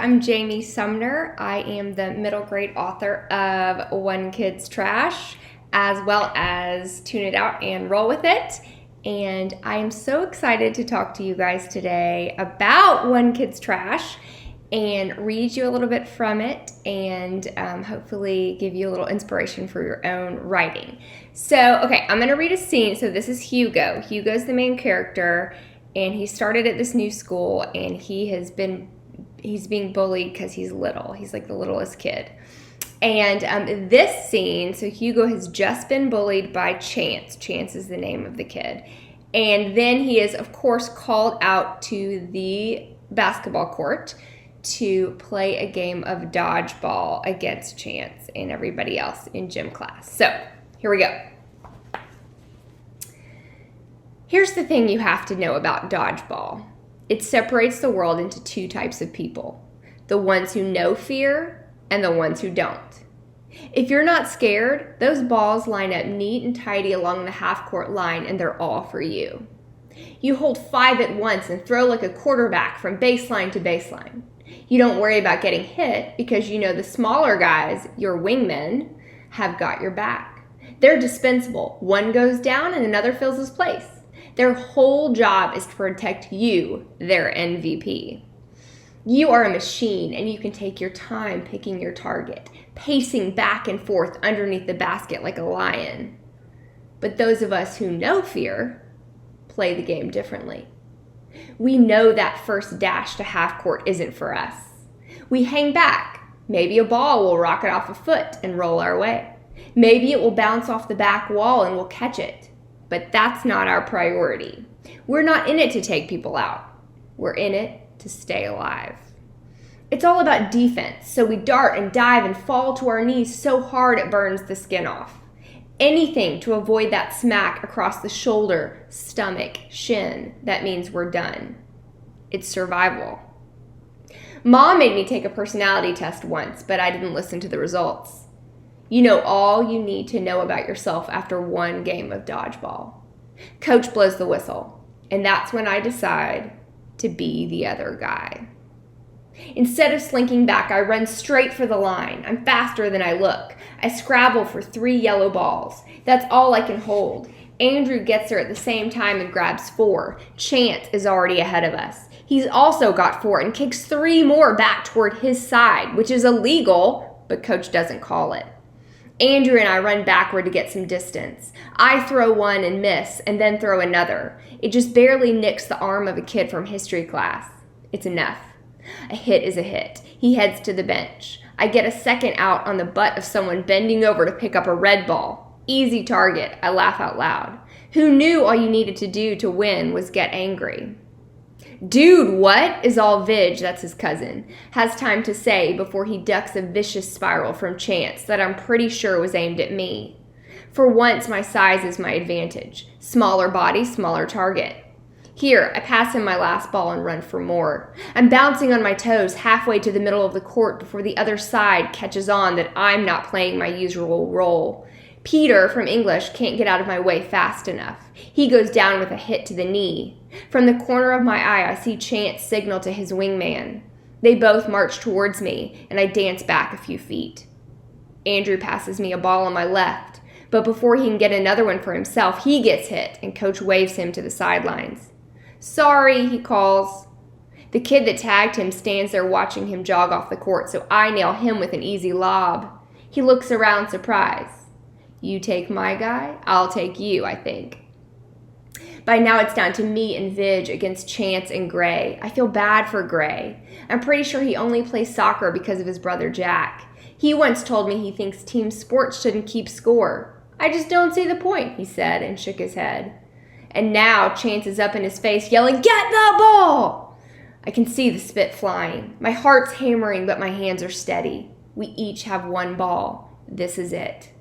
I'm Jamie Sumner. I am the middle grade author of One Kid's Trash, as well as Tune It Out and Roll With It. And I am so excited to talk to you guys today about One Kid's Trash and read you a little bit from it and hopefully give you a little inspiration for your own writing. So, okay, I'm going to read a scene. So this is Hugo. Hugo's the main character, and he started at this new school, and he's being bullied because he's little. He's like the littlest kid. And this scene, so Hugo has just been bullied by Chance. Chance is the name of the kid. And then he is, of course, called out to the basketball court to play a game of dodgeball against Chance and everybody else in gym class. So here we go. Here's the thing you have to know about dodgeball. It separates the world into two types of people: the ones who know fear and the ones who don't. If you're not scared, those balls line up neat and tidy along the half-court line, and they're all for you. You hold 5 at once and throw like a quarterback from baseline to baseline. You don't worry about getting hit because you know the smaller guys, your wingmen, have got your back. They're dispensable. One goes down and another fills his place. Their whole job is to protect you, their MVP. You are a machine, and you can take your time picking your target, pacing back and forth underneath the basket like a lion. But those of us who know fear play the game differently. We know that first dash to half court isn't for us. We hang back. Maybe a ball will rocket off a foot and roll our way. Maybe it will bounce off the back wall and we'll catch it. But that's not our priority. We're not in it to take people out. We're in it to stay alive. It's all about defense, so we dart and dive and fall to our knees so hard it burns the skin off. Anything to avoid that smack across the shoulder, stomach, shin. That means we're done. It's survival. Mom made me take a personality test once, but I didn't listen to the results. You know all you need to know about yourself after one game of dodgeball. Coach blows the whistle, and that's when I decide to be the other guy. Instead of slinking back, I run straight for the line. I'm faster than I look. I scrabble for 3 yellow balls. That's all I can hold. Andrew gets there at the same time and grabs 4. Chance is already ahead of us. He's also got 4 and kicks 3 more back toward his side, which is illegal, but Coach doesn't call it. Andrew and I run backward to get some distance. I throw one and miss, and then throw another. It just barely nicks the arm of a kid from history class. It's enough. A hit is a hit. He heads to the bench. I get a second out on the butt of someone bending over to pick up a red ball. Easy target. I laugh out loud. Who knew all you needed to do to win was get angry? Dude, what? Is all Vidge, that's his cousin, has time to say before he ducks a vicious spiral from Chance that I'm pretty sure was aimed at me. For once, my size is my advantage. Smaller body, smaller target. Here, I pass him my last ball and run for more. I'm bouncing on my toes halfway to the middle of the court before the other side catches on that I'm not playing my usual role. Peter from English can't get out of my way fast enough. He goes down with a hit to the knee. From the corner of my eye, I see Chance signal to his wingman. They both march towards me, and I dance back a few feet. Andrew passes me a ball on my left, but before he can get another one for himself, he gets hit, and Coach waves him to the sidelines. Sorry, he calls. The kid that tagged him stands there watching him jog off the court, so I nail him with an easy lob. He looks around surprised. You take my guy, I'll take you, I think. By now it's down to me and Vidge against Chance and Gray. I feel bad for Gray. I'm pretty sure he only plays soccer because of his brother Jack. He once told me he thinks team sports shouldn't keep score. I just don't see the point, he said, and shook his head. And now Chance is up in his face yelling, "Get the ball!" I can see the spit flying. My heart's hammering, but my hands are steady. We each have 1 ball. This is it.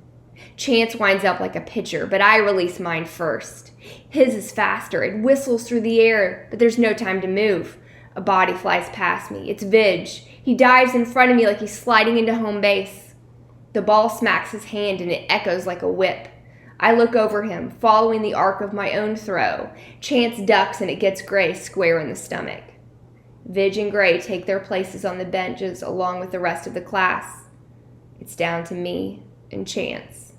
Chance winds up like a pitcher, but I release mine first. His is faster. It whistles through the air, but there's no time to move. A body flies past me. It's Vidge. He dives in front of me like he's sliding into home base. The ball smacks his hand and it echoes like a whip. I look over him, following the arc of my own throw. Chance ducks and it gets Gray square in the stomach. Vidge and Gray take their places on the benches along with the rest of the class. It's down to me and Chance.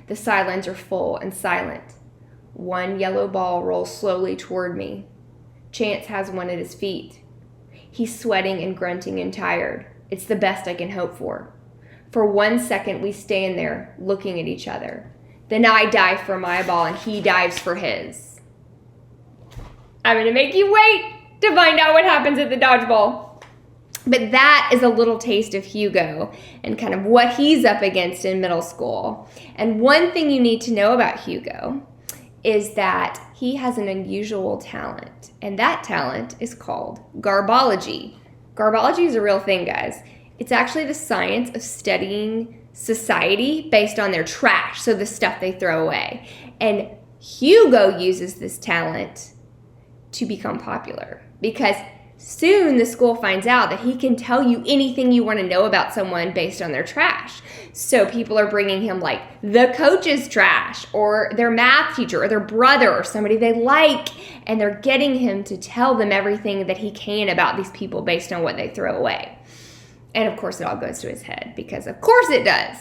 The sidelines are full and silent. One yellow ball rolls slowly toward me. Chance has one at his feet. He's sweating and grunting and tired. It's the best I can hope for. For 1 second, we stand there looking at each other. Then I dive for my ball and he dives for his. I'm going to make you wait to find out what happens at the dodgeball. But that is a little taste of Hugo and kind of what he's up against in middle school. And one thing you need to know about Hugo is that he has an unusual talent. And that talent is called garbology. Garbology is a real thing, guys. It's actually the science of studying society based on their trash, so the stuff they throw away. And Hugo uses this talent to become popular because soon the school finds out that he can tell you anything you want to know about someone based on their trash. So people are bringing him like the coach's trash or their math teacher or their brother or somebody they like, and they're getting him to tell them everything that he can about these people based on what they throw away. And of course it all goes to his head because of course it does.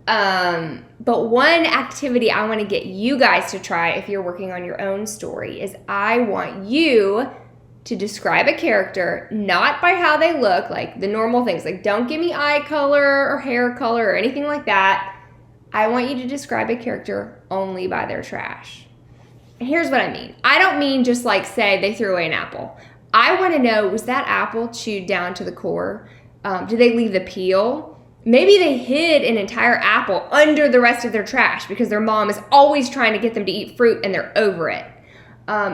But one activity I want to get you guys to try if you're working on your own story is I want you to describe a character not by how they look, like the normal things, like don't give me eye color or hair color or anything like that. I want you to describe a character only by their trash. And here's what I mean. I don't mean just like say they threw away an apple. I want to know, was that apple chewed down to the core? Did they leave the peel? Maybe they hid an entire apple under the rest of their trash because their mom is always trying to get them to eat fruit and they're over it.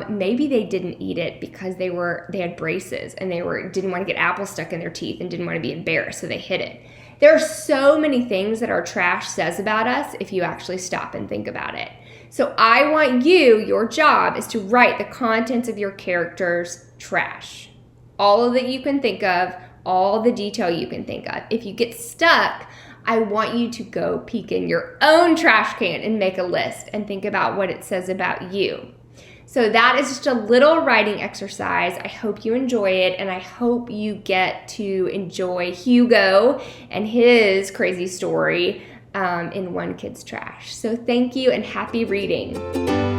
Maybe they didn't eat it because they had braces and didn't want to get apples stuck in their teeth and didn't want to be embarrassed, so they hid it. There are so many things that our trash says about us if you actually stop and think about it. So I want your job is to write the contents of your character's trash. All of that you can think of, all the detail you can think of. If you get stuck, I want you to go peek in your own trash can and make a list and think about what it says about you. So that is just a little writing exercise. I hope you enjoy it, and I hope you get to enjoy Hugo and his crazy story in One Kid's Trash. So thank you and happy reading.